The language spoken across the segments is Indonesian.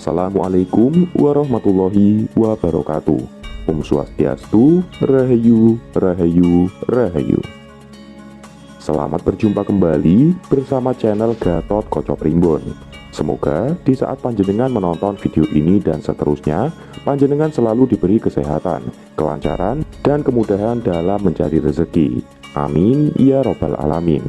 Assalamualaikum warahmatullahi wabarakatuh. Om Swastiastu, Rahayu, Rahayu, Rahayu. Selamat berjumpa kembali bersama channel Gatot Koco Primbon. Semoga di saat panjenengan menonton video ini dan seterusnya, panjenengan selalu diberi kesehatan, kelancaran, dan kemudahan dalam mencari rezeki. Amin ya robbal alamin.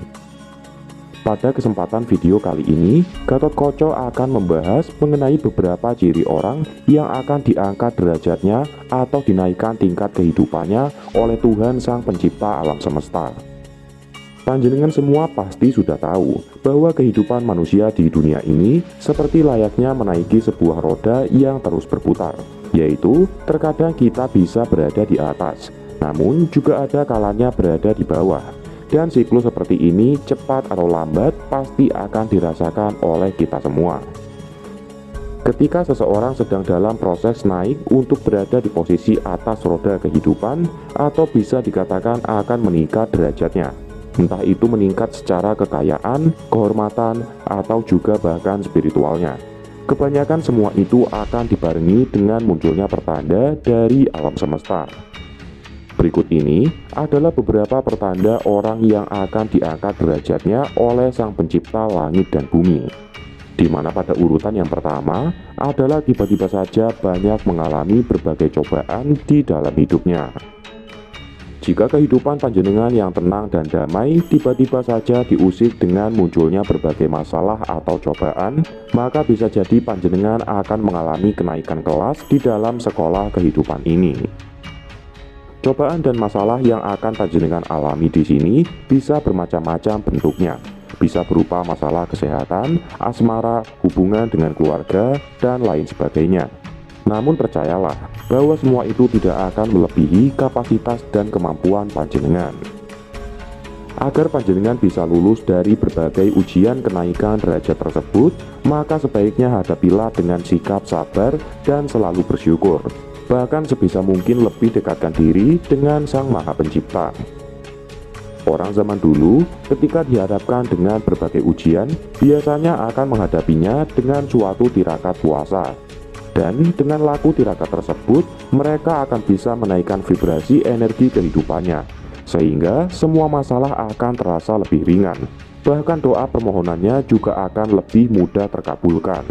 Pada kesempatan video kali ini, Gatot Koco akan membahas mengenai beberapa ciri orang yang akan diangkat derajatnya atau dinaikkan tingkat kehidupannya oleh Tuhan Sang Pencipta alam semesta. Panjenengan semua pasti sudah tahu bahwa kehidupan manusia di dunia ini seperti layaknya menaiki sebuah roda yang terus berputar, yaitu terkadang kita bisa berada di atas, namun juga ada kalanya berada di bawah. Dan siklus seperti ini cepat atau lambat pasti akan dirasakan oleh kita semua. Ketika seseorang sedang dalam proses naik untuk berada di posisi atas roda kehidupan, atau bisa dikatakan akan meningkat derajatnya, entah itu meningkat secara kekayaan, kehormatan, atau juga bahkan spiritualnya. Kebanyakan semua itu akan dibarengi dengan munculnya pertanda dari alam semesta. Berikut ini adalah beberapa pertanda orang yang akan diangkat derajatnya oleh Sang Pencipta langit dan bumi. Di mana pada urutan yang pertama adalah tiba-tiba saja banyak mengalami berbagai cobaan di dalam hidupnya. Jika kehidupan panjenengan yang tenang dan damai tiba-tiba saja diusik dengan munculnya berbagai masalah atau cobaan, maka bisa jadi panjenengan akan mengalami kenaikan kelas di dalam sekolah kehidupan ini. Cobaan dan masalah yang akan panjenengan alami di sini bisa bermacam-macam bentuknya. Bisa berupa masalah kesehatan, asmara, hubungan dengan keluarga, dan lain sebagainya. Namun percayalah bahwa semua itu tidak akan melebihi kapasitas dan kemampuan panjenengan. Agar panjenengan bisa lulus dari berbagai ujian kenaikan derajat tersebut, maka sebaiknya hadapilah dengan sikap sabar dan selalu bersyukur. Bahkan sebisa mungkin lebih dekatkan diri dengan Sang Maha Pencipta. Orang zaman dulu ketika dihadapkan dengan berbagai ujian, biasanya akan menghadapinya dengan suatu tirakat puasa. Dan dengan laku tirakat tersebut, mereka akan bisa menaikkan vibrasi energi kehidupannya, sehingga semua masalah akan terasa lebih ringan. Bahkan doa permohonannya juga akan lebih mudah terkabulkan.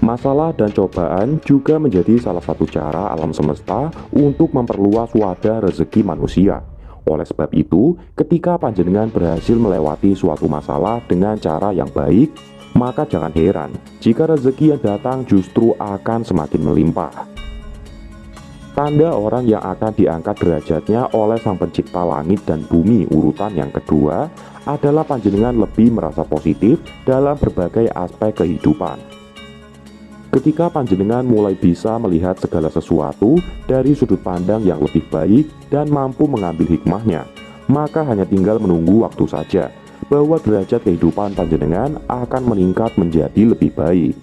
Masalah dan cobaan juga menjadi salah satu cara alam semesta untuk memperluas wadah rezeki manusia. Oleh sebab itu, ketika panjenengan berhasil melewati suatu masalah dengan cara yang baik, maka jangan heran jika rezeki yang datang justru akan semakin melimpah. Tanda orang yang akan diangkat derajatnya oleh Sang Pencipta langit dan bumi urutan yang kedua adalah panjenengan lebih merasa positif dalam berbagai aspek kehidupan. Ketika panjenengan mulai bisa melihat segala sesuatu dari sudut pandang yang lebih baik dan mampu mengambil hikmahnya, maka hanya tinggal menunggu waktu saja bahwa derajat kehidupan panjenengan akan meningkat menjadi lebih baik.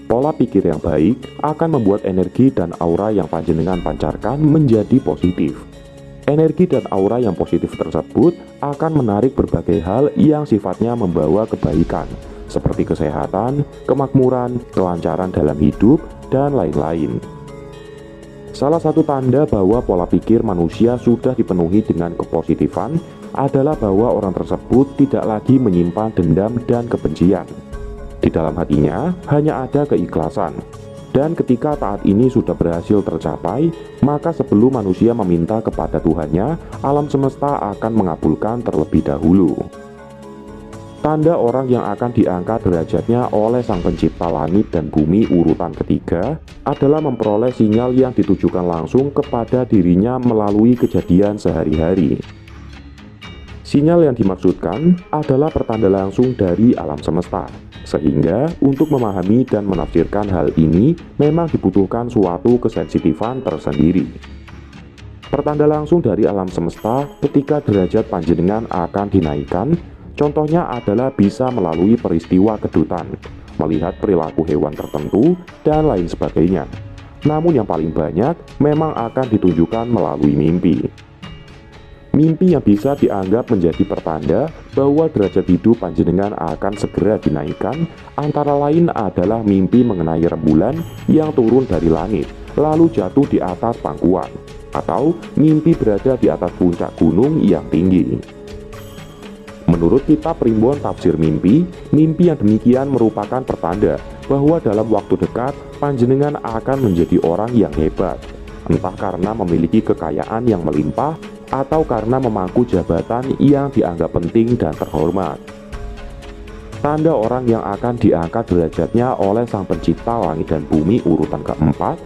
Pola pikir yang baik akan membuat energi dan aura yang panjenengan pancarkan menjadi positif. Energi dan aura yang positif tersebut akan menarik berbagai hal yang sifatnya membawa kebaikan, seperti kesehatan, kemakmuran, kelancaran dalam hidup, dan lain-lain. Salah satu tanda bahwa pola pikir manusia sudah dipenuhi dengan kepositifan adalah bahwa orang tersebut tidak lagi menyimpan dendam dan kebencian. Di dalam hatinya hanya ada keikhlasan. Dan ketika taat ini sudah berhasil tercapai, maka sebelum manusia meminta kepada Tuhannya, alam semesta akan mengabulkan terlebih dahulu. Tanda orang yang akan diangkat derajatnya oleh Sang Pencipta langit dan bumi urutan ketiga adalah memperoleh sinyal yang ditujukan langsung kepada dirinya melalui kejadian sehari-hari. Sinyal yang dimaksudkan adalah pertanda langsung dari alam semesta, sehingga untuk memahami dan menafsirkan hal ini memang dibutuhkan suatu kesensitifan tersendiri. Pertanda langsung dari alam semesta ketika derajat panjenengan akan dinaikkan, contohnya adalah bisa melalui peristiwa kedutan, melihat perilaku hewan tertentu, dan lain sebagainya. Namun yang paling banyak memang akan ditunjukkan melalui mimpi. Mimpi yang bisa dianggap menjadi pertanda bahwa derajat hidup panjenengan akan segera dinaikkan antara lain adalah mimpi mengenai rembulan yang turun dari langit lalu jatuh di atas pangkuan, atau mimpi berada di atas puncak gunung yang tinggi. Menurut kitab Primbon Tafsir Mimpi, mimpi yang demikian merupakan pertanda bahwa dalam waktu dekat panjenengan akan menjadi orang yang hebat, entah karena memiliki kekayaan yang melimpah atau karena memangku jabatan yang dianggap penting dan terhormat. Tanda orang yang akan diangkat derajatnya oleh Sang Pencipta langit dan bumi urutan keempat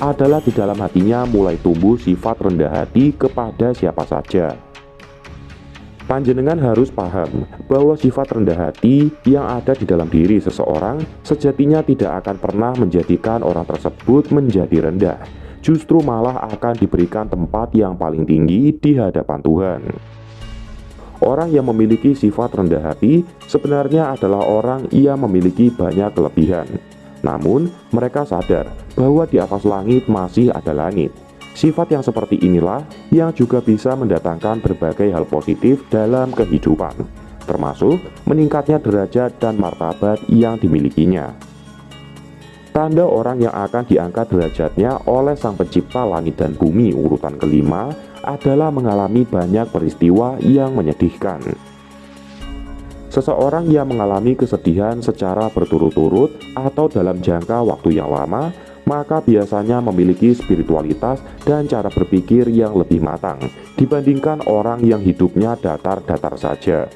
adalah di dalam hatinya mulai tumbuh sifat rendah hati kepada siapa saja. Panjenengan harus paham bahwa sifat rendah hati yang ada di dalam diri seseorang sejatinya tidak akan pernah menjadikan orang tersebut menjadi rendah, justru malah akan diberikan tempat yang paling tinggi di hadapan Tuhan. Orang yang memiliki sifat rendah hati sebenarnya adalah orang yang memiliki banyak kelebihan. Namun, mereka sadar bahwa di atas langit masih ada langit. Sifat yang seperti inilah yang juga bisa mendatangkan berbagai hal positif dalam kehidupan, termasuk meningkatnya derajat dan martabat yang dimilikinya. Tanda orang yang akan diangkat derajatnya oleh Sang Pencipta langit dan bumi urutan kelima adalah mengalami banyak peristiwa yang menyedihkan. Seseorang yang mengalami kesedihan secara berturut-turut atau dalam jangka waktu yang lama, maka biasanya memiliki spiritualitas dan cara berpikir yang lebih matang dibandingkan orang yang hidupnya datar-datar saja.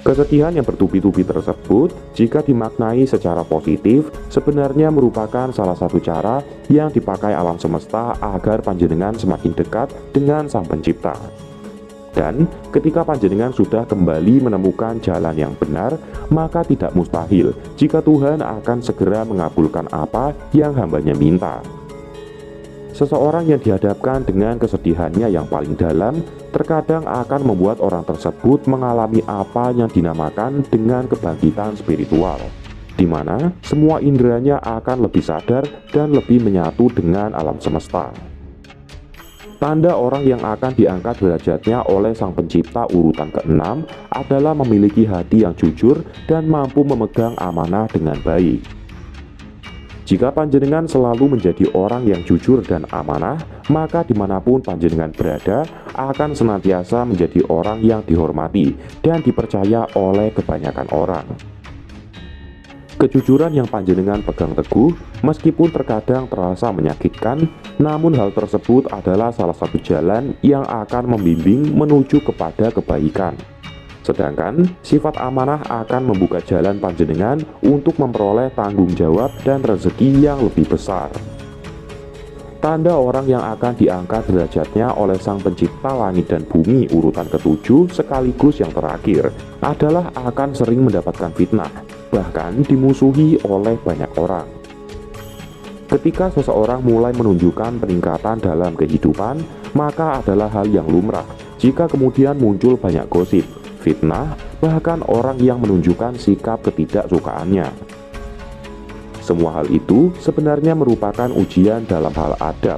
Kesedihan yang bertubi-tubi tersebut, jika dimaknai secara positif, sebenarnya merupakan salah satu cara yang dipakai alam semesta agar panjenengan semakin dekat dengan Sang Pencipta. Dan ketika panjenengan sudah kembali menemukan jalan yang benar, maka tidak mustahil jika Tuhan akan segera mengabulkan apa yang hambanya minta. Seseorang yang dihadapkan dengan kesedihannya yang paling dalam terkadang akan membuat orang tersebut mengalami apa yang dinamakan dengan kebangkitan spiritual, di mana semua inderanya akan lebih sadar dan lebih menyatu dengan alam semesta. Tanda orang yang akan diangkat derajatnya oleh Sang Pencipta urutan ke-6 adalah memiliki hati yang jujur dan mampu memegang amanah dengan baik. Jika panjenengan selalu menjadi orang yang jujur dan amanah, maka dimanapun panjenengan berada akan senantiasa menjadi orang yang dihormati dan dipercaya oleh kebanyakan orang. Kejujuran yang panjenengan pegang teguh, meskipun terkadang terasa menyakitkan, namun hal tersebut adalah salah satu jalan yang akan membimbing menuju kepada kebaikan. Sedangkan sifat amanah akan membuka jalan panjenengan untuk memperoleh tanggung jawab dan rezeki yang lebih besar. Tanda orang yang akan diangkat derajatnya oleh Sang Pencipta langit dan bumi urutan ke-7 sekaligus yang terakhir adalah akan sering mendapatkan fitnah, bahkan dimusuhi oleh banyak orang. Ketika seseorang mulai menunjukkan peningkatan dalam kehidupan, maka adalah hal yang lumrah jika kemudian muncul banyak gosip, fitnah, bahkan orang yang menunjukkan sikap ketidaksukaannya. Semua hal itu sebenarnya merupakan ujian dalam hal adab.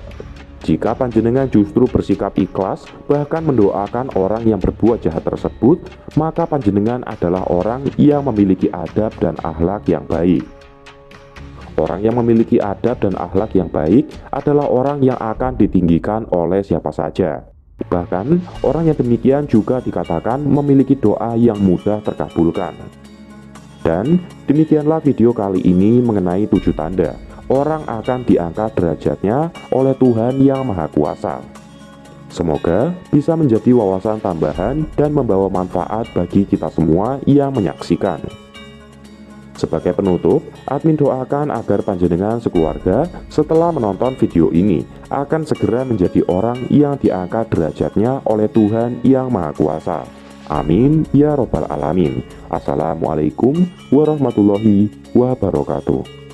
Jika panjenengan justru bersikap ikhlas, bahkan mendoakan orang yang berbuat jahat tersebut, maka panjenengan adalah orang yang memiliki adab dan akhlak yang baik. Orang yang memiliki adab dan akhlak yang baik adalah orang yang akan ditinggikan oleh siapa saja. Bahkan, orang yang demikian juga dikatakan memiliki doa yang mudah terkabulkan. Dan demikianlah video kali ini mengenai 7 tanda orang akan diangkat derajatnya oleh Tuhan Yang Maha Kuasa. Semoga bisa menjadi wawasan tambahan dan membawa manfaat bagi kita semua yang menyaksikan. Sebagai penutup, admin doakan agar panjenengan sekeluarga setelah menonton video ini akan segera menjadi orang yang diangkat derajatnya oleh Tuhan Yang Maha Kuasa. Amin ya robbal alamin. Assalamualaikum warahmatullahi wabarakatuh.